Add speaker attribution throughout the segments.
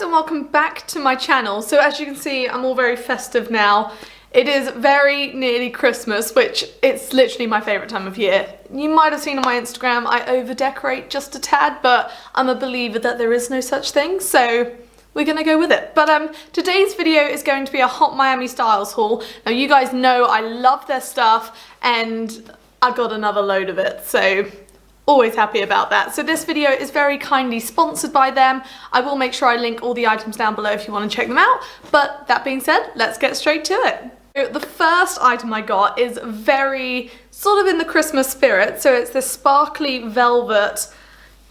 Speaker 1: guys and welcome back to my channel. So as you can see, I'm all very festive now. It is very nearly Christmas, which it's literally my favourite time of year. You might have seen on my Instagram I over decorate just a tad, but I'm a believer that there is no such thing, so we're gonna go with it. But today's video is going to be a Hot Miami Styles haul. Now you guys know I love their stuff and I got another load of it, so always happy about that. So this video is very kindly sponsored by them. I will make sure I link all the items down below if you want to check them out. But that being said, let's get straight to it. So the first item I got is very sort of in the Christmas spirit. So it's this sparkly velvet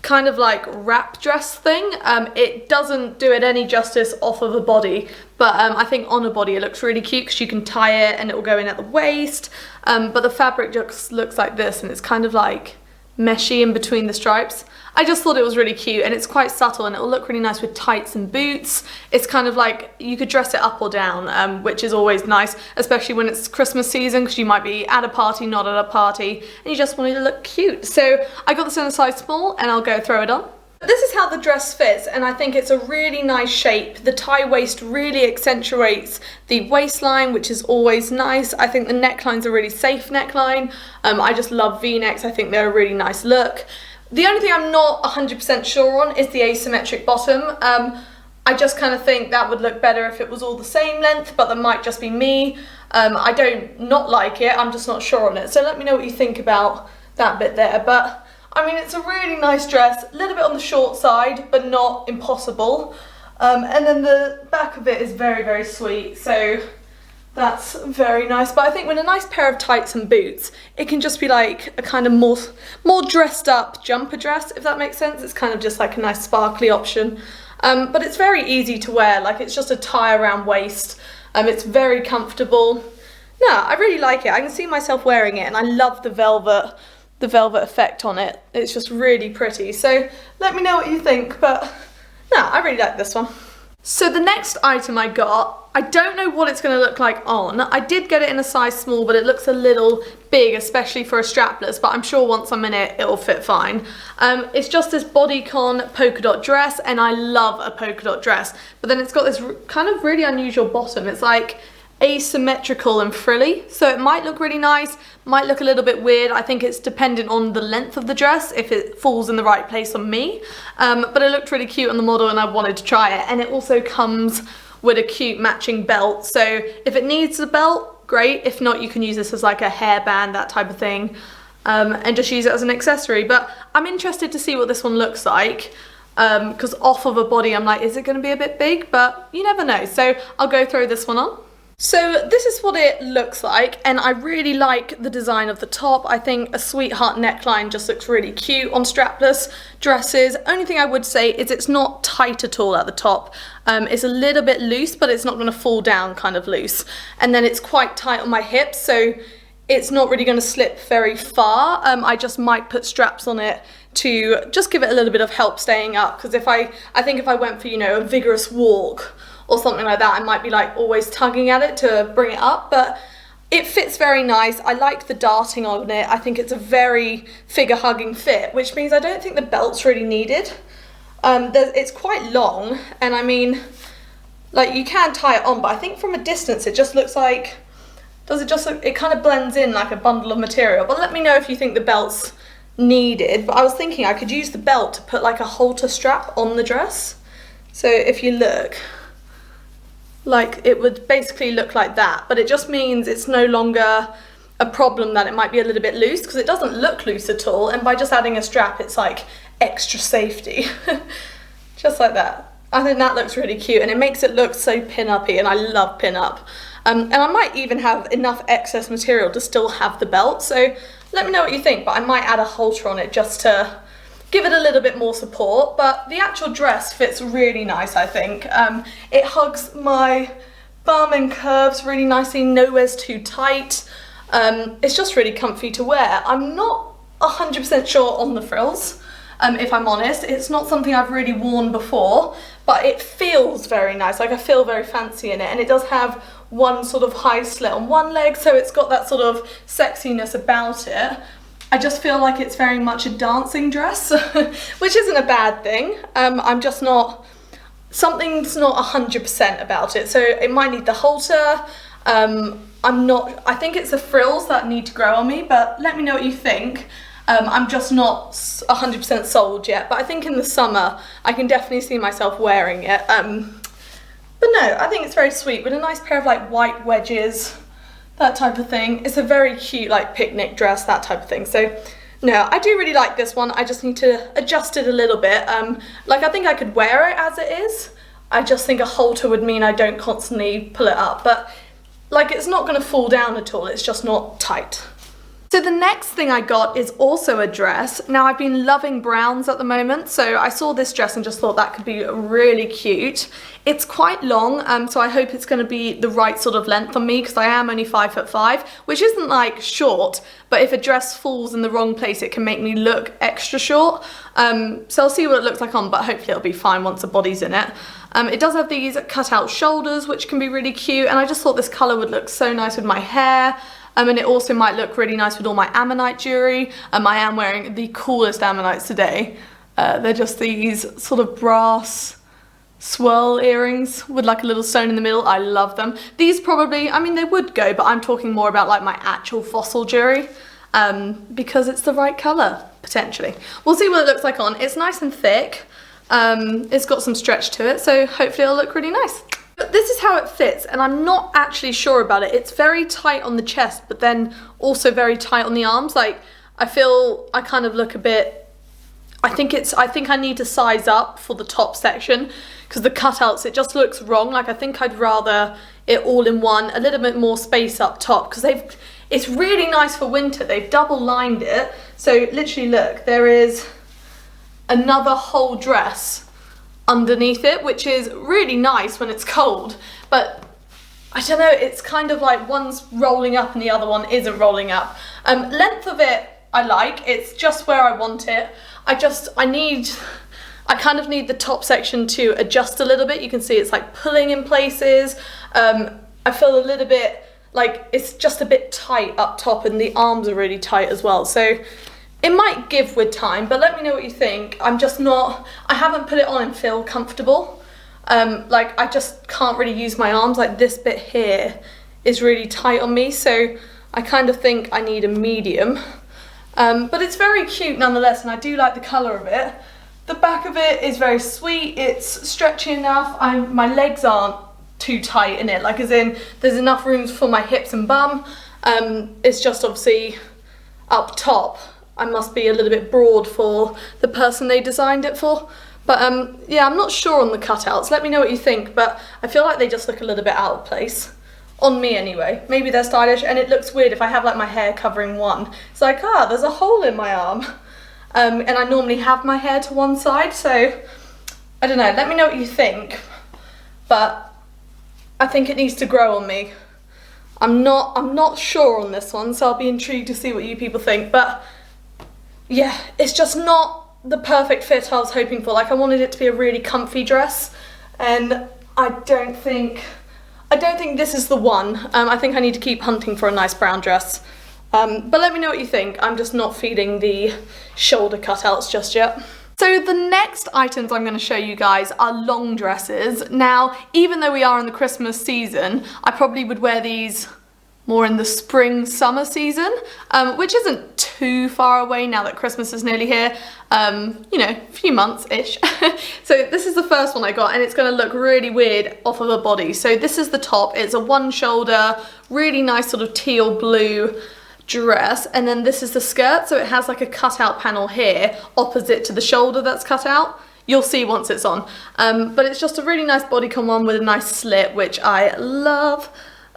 Speaker 1: kind of like wrap dress thing. It doesn't do it any justice off of a body, but I think on a body it looks really cute because you can tie it and it will go in at the waist. But the fabric just looks like this and it's kind of like meshy in between the stripes. I just thought it was really cute and it's quite subtle and it will look really nice with tights and boots. It's kind of like you could dress it up or down, which is always nice, especially when it's Christmas season because you might be at a party, not at a party, and you just want it to look cute. So I got this in a size small and I'll go throw it on. This is how the dress fits and I think it's a really nice shape. The tie waist really accentuates the waistline, which is always nice. I think the neckline's a really safe neckline. I just love V-necks. I think they're a really nice look. The only thing I'm not 100% sure on is the asymmetric bottom. I just kind of think that would look better if it was all the same length, but that might just be me. I don't not like it, I'm just not sure on it. So let me know what you think about that bit there. But I mean, it's a really nice dress, a little bit on the short side, but not impossible. And then the back of it is very, very sweet, so that's very nice. But I think with a nice pair of tights and boots, it can just be like a kind of more dressed up jumper dress, if that makes sense. It's kind of just like a nice sparkly option. But it's very easy to wear, like it's just a tie around waist. It's very comfortable. No, I really like it. I can see myself wearing it and I love the velvet effect on it. It's just really pretty. So let me know what you think, but no, I really like this one. So the next item I got, I don't know what it's going to look like on. I did get it in a size small, but it looks a little big, especially for a strapless, but I'm sure once I'm in it, it'll fit fine. It's just this bodycon polka dot dress, and I love a polka dot dress, but then it's got this kind of really unusual bottom. It's like asymmetrical and frilly, so it might look really nice, might look a little bit weird. I think it's dependent on the length of the dress, if it falls in the right place on me, but it looked really cute on the model and I wanted to try it. And it also comes with a cute matching belt, so if it needs a belt, great. If not, you can use this as like a hairband, that type of thing, and just use it as an accessory. But I'm interested to see what this one looks like, because off of a body I'm like, is it going to be a bit big? But you never know, so I'll go throw this one on. So this is what it looks like, and I really like the design of the top. I think a sweetheart neckline just looks really cute on strapless dresses. Only thing I would say is it's not tight at all at the top. It's a little bit loose, but it's not going to fall down kind of loose. And then it's quite tight on my hips, so it's not really going to slip very far. I just might put straps on it to just give it a little bit of help staying up, because I think if I went for, you know, a vigorous walk or something like that, I might be like always tugging at it to bring it up, but it fits very nice. I like the darting on it. I think it's a very figure hugging fit, which means I don't think the belt's really needed. It's quite long, and I mean, like you can tie it on, but I think from a distance it just looks like, it kind of blends in like a bundle of material. But let me know if you think the belt's needed. But I was thinking I could use the belt to put like a halter strap on the dress. So if you look, like it would basically look like that, but it just means it's no longer a problem that it might be a little bit loose, because it doesn't look loose at all, and by just adding a strap it's like extra safety. Just like that. I think that looks really cute and it makes it look so pin-uppy, and I love pin-up. And I might even have enough excess material to still have the belt, so let me know what you think, but I might add a halter on it just to give it a little bit more support. But the actual dress fits really nice, I think. It hugs my bum and curves really nicely, nowhere's too tight. It's just really comfy to wear. I'm not 100% sure on the frills, if I'm honest. It's not something I've really worn before, but it feels very nice. Like I feel very fancy in it, and it does have one sort of high slit on one leg, so it's got that sort of sexiness about it. I just feel like it's very much a dancing dress, which isn't a bad thing. I'm just not, something brain's not 100% about it, so it might need the halter. I think it's the frills that need to grow on me, but let me know what you think. I'm just not 100% sold yet, but I think in the summer I can definitely see myself wearing it. But no, I think it's very sweet with a nice pair of like white wedges, that type of thing. It's a very cute like picnic dress, that type of thing. So no, I do really like this one. I just need to adjust it a little bit. Like I think I could wear it as it is. I just think a halter would mean I don't constantly pull it up, but like it's not gonna fall down at all, it's just not tight. So the next thing I got is also a dress. Now I've been loving browns at the moment, so I saw this dress and just thought that could be really cute. It's quite long, so I hope it's going to be the right sort of length on me because I am only 5'5", which isn't like short, but if a dress falls in the wrong place it can make me look extra short. So I'll see what it looks like on, but hopefully it'll be fine once the body's in it. It does have these cut out shoulders which can be really cute, and I just thought this colour would look so nice with my hair. And it also might look really nice with all my ammonite jewellery. I am wearing the coolest ammonites today. They're just these sort of brass swirl earrings with like a little stone in the middle. I love them. These probably, I mean they would go, but I'm talking more about like my actual fossil jewellery because it's the right colour, potentially. We'll see what it looks like on. It's nice and thick. It's got some stretch to it, so hopefully it'll look really nice. But this is how it fits, and I'm not actually sure about it. It's very tight on the chest, but then also very tight on the arms. Like, I feel I kind of look a bit, I think I need to size up for the top section, because the cutouts, it just looks wrong. Like, I think I'd rather it all in one, a little bit more space up top, because it's really nice for winter. They've double lined it, so literally look, there is another whole dress underneath it, which is really nice when it's cold, but I don't know, it's kind of like one's rolling up and the other one isn't rolling up. Length of it I like, it's just where I want it. I kind of need the top section to adjust a little bit. You can see it's like pulling in places. I feel a little bit like it's just a bit tight up top, and the arms are really tight as well, so it might give with time, but let me know what you think. I haven't put it on and feel comfortable. Like I just can't really use my arms. Like this bit here is really tight on me, so I kind of think I need a medium. But it's very cute nonetheless, and I do like the colour of it. The back of it is very sweet, it's stretchy enough. My legs aren't too tight in it, like as in there's enough room for my hips and bum. It's just obviously up top I must be a little bit broad for the person they designed it for. But yeah, I'm not sure on the cutouts. Let me know what you think, but I feel like they just look a little bit out of place. On me anyway. Maybe they're stylish, and it looks weird if I have like my hair covering one. It's like, there's a hole in my arm. And I normally have my hair to one side, so I don't know. Let me know what you think. But I think it needs to grow on me. I'm not sure on this one, so I'll be intrigued to see what you people think. But yeah, it's just not the perfect fit I was hoping for. Like I wanted it to be a really comfy dress, and I don't think this is the one. I think I need to keep hunting for a nice brown dress. But let me know what you think. I'm just not feeling the shoulder cutouts just yet. So the next items I'm going to show you guys are long dresses. Now, even though we are in the Christmas season, I probably would wear these more in the spring, summer season, which isn't too far away now that Christmas is nearly here. You know, a few months-ish. So this is the first one I got, and it's going to look really weird off of a body. So this is the top. It's a one shoulder, really nice sort of teal blue dress, and then this is the skirt. So it has like a cutout panel here opposite to the shoulder that's cut out. You'll see once it's on. But it's just a really nice bodycon one with a nice slit, which I love.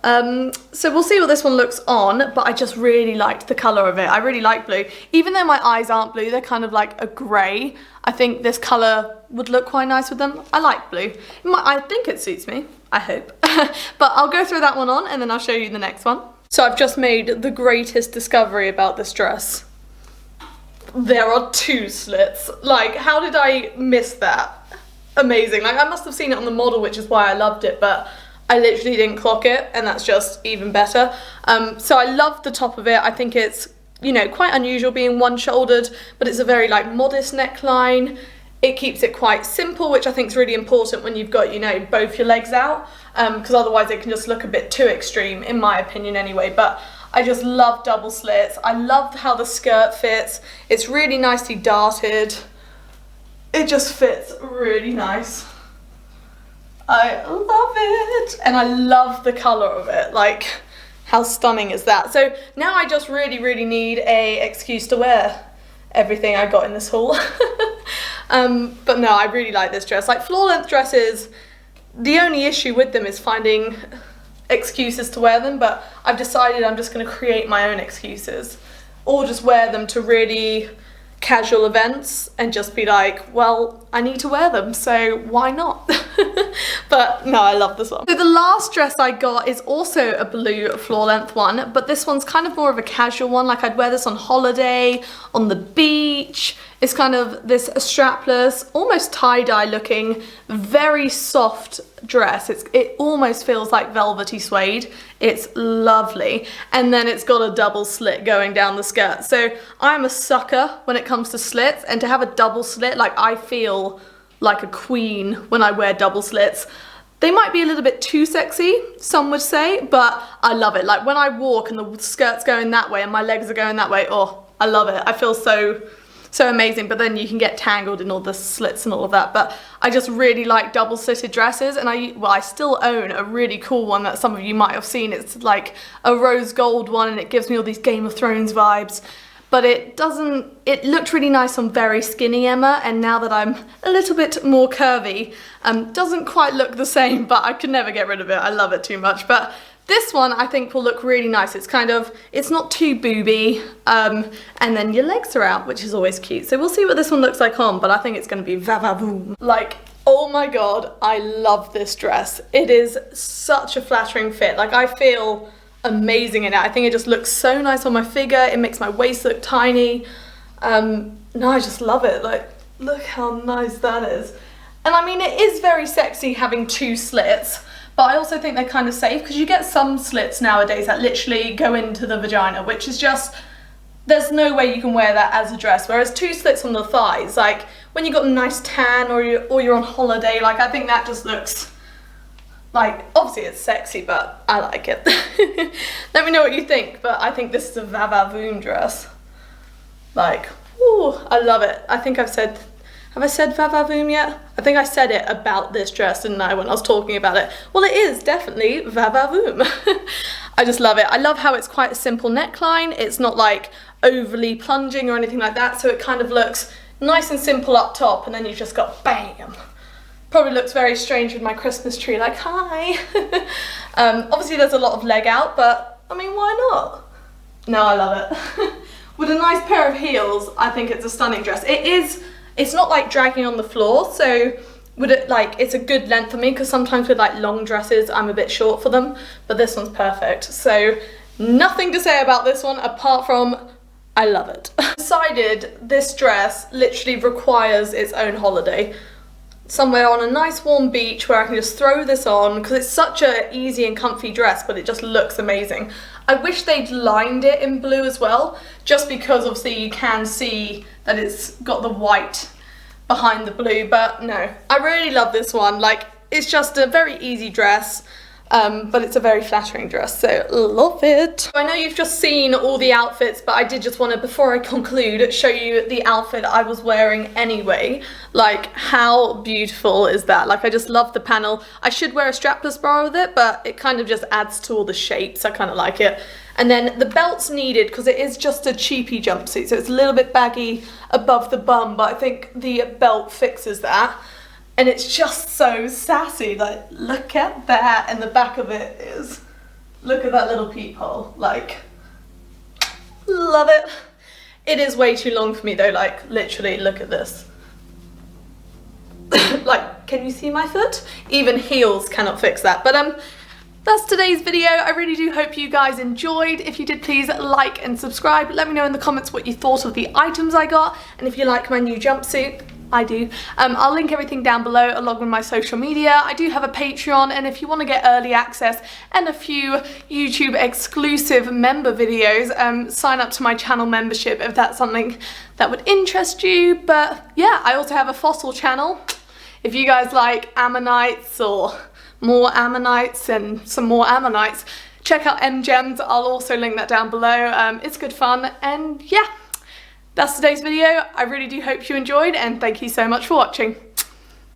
Speaker 1: So we'll see what this one looks on, but I just really liked the colour of it. I really like blue. Even though my eyes aren't blue, they're kind of like a grey. I think this colour would look quite nice with them. I like blue. I think it suits me, I hope. But I'll go through that one on, and then I'll show you the next one. So I've just made the greatest discovery about this dress. There are two slits. Like, how did I miss that? Amazing. Like, I must have seen it on the model, which is why I loved it, but I literally didn't clock it, and that's just even better. So I love the top of it. I think it's, you know, quite unusual being one-shouldered, but it's a very like modest neckline. it keeps it quite simple, which I think is really important when you've got, you know, both your legs out, because otherwise it can just look a bit too extreme, in my opinion anyway. But I just love double slits. I love how the skirt fits. It's really nicely darted. It just fits really nice. I love it. And I love the colour of it. Like, how stunning is that? So now I just really need a excuse to wear everything I got in this haul. But no, I really like this dress. Like, floor length dresses, the only issue with them is finding excuses to wear them, but I've decided I'm just going to create my own excuses, or just wear them to really casual events and just be like, well, I need to wear them, so why not? But no, I love this one. So the last dress I got is also a blue floor length one, but this one's kind of more of a casual one. Like, I'd wear this on holiday, on the beach. It's kind of this strapless, almost tie-dye looking, very soft dress. It almost feels like velvety suede. It's lovely. And then it's got a double slit going down the skirt. So I'm a sucker when it comes to slits, and to have a double slit, like, I feel like a queen when I wear double slits. They might be a little bit too sexy, some would say, but I love it. Like, when I walk and the skirt's going that way and my legs are going that way, oh, I love it. I feel so amazing. But then you can get tangled in all the slits and all of that. But I just really like double slitted dresses, and I still own a really cool one that some of you might have seen. It's like a rose gold one, and it gives me all these Game of Thrones vibes. But it looked really nice on very skinny Emma, and now that I'm a little bit more curvy, doesn't quite look the same, but I could never get rid of it. I love it too much. But this one I think will look really nice. It's it's not too booby, and then your legs are out, which is always cute. So we'll see what this one looks like on, but I think it's gonna be va-va-voom. Like, oh my God, I love this dress. It is such a flattering fit. Like, I feel amazing in it. I think it just looks so nice on my figure. It makes my waist look tiny. No, I just love it. Like, look how nice that is. And I mean, it is very sexy having two slits, but I also think they're kind of safe, because you get some slits nowadays that literally go into the vagina, which is just, there's no way you can wear that as a dress. Whereas two slits on the thighs, like when you've got a nice tan or you're on holiday, like, I think that just looks like, obviously it's sexy, but I like it. Let me know what you think, but I think this is a va-va-voom dress. Like, ooh, I love it. I think have I said va-va-voom yet? I think I said it about this dress, didn't I, when I was talking about it? Well, it is definitely va-va-voom. I just love it. I love how it's quite a simple neckline. It's not like overly plunging or anything like that, so it kind of looks nice and simple up top, and then you've just got bam. Probably looks very strange with my Christmas tree, like, hi. Obviously there's a lot of leg out, but I mean, why not? No, I love it. With a nice pair of heels, I think it's a stunning dress. It's not like dragging on the floor, so it's a good length for me, because sometimes with like long dresses, I'm a bit short for them, but this one's perfect. So nothing to say about this one apart from I love it. I decided this dress literally requires its own holiday. Somewhere on a nice warm beach where I can just throw this on, because it's such a easy and comfy dress, but it just looks amazing. I wish they'd lined it in blue as well, just because obviously you can see that it's got the white behind the blue, but no, I really love this one. Like, it's just a very easy dress, but it's a very flattering dress, so love it. I know you've just seen all the outfits, but I did just want to, before I conclude, show you the outfit I was wearing anyway. Like, how beautiful is that? Like, I just love the panel. I should wear a strapless bra with it, but it kind of just adds to all the shapes. I kind of like it. And then the belt's needed because it is just a cheapy jumpsuit, so it's a little bit baggy above the bum, but I think the belt fixes that. And it's just so sassy, like, look at that, and the back of it is, look at that little peephole, like, love it. It is way too long for me though, like, literally, look at this. Like, can you see my foot? Even heels cannot fix that, but that's today's video. I really do hope you guys enjoyed. If you did, please like and subscribe. Let me know in the comments what you thought of the items I got, and if you like my new jumpsuit, I do. I'll link everything down below along with my social media. I do have a Patreon, and if you want to get early access and a few YouTube exclusive member videos, sign up to my channel membership if that's something that would interest you. But yeah, I also have a fossil channel. If you guys like ammonites or more ammonites and some more ammonites, check out M-Gems. I'll also link that down below. It's good fun, and yeah, that's today's video. I really do hope you enjoyed, and thank you so much for watching.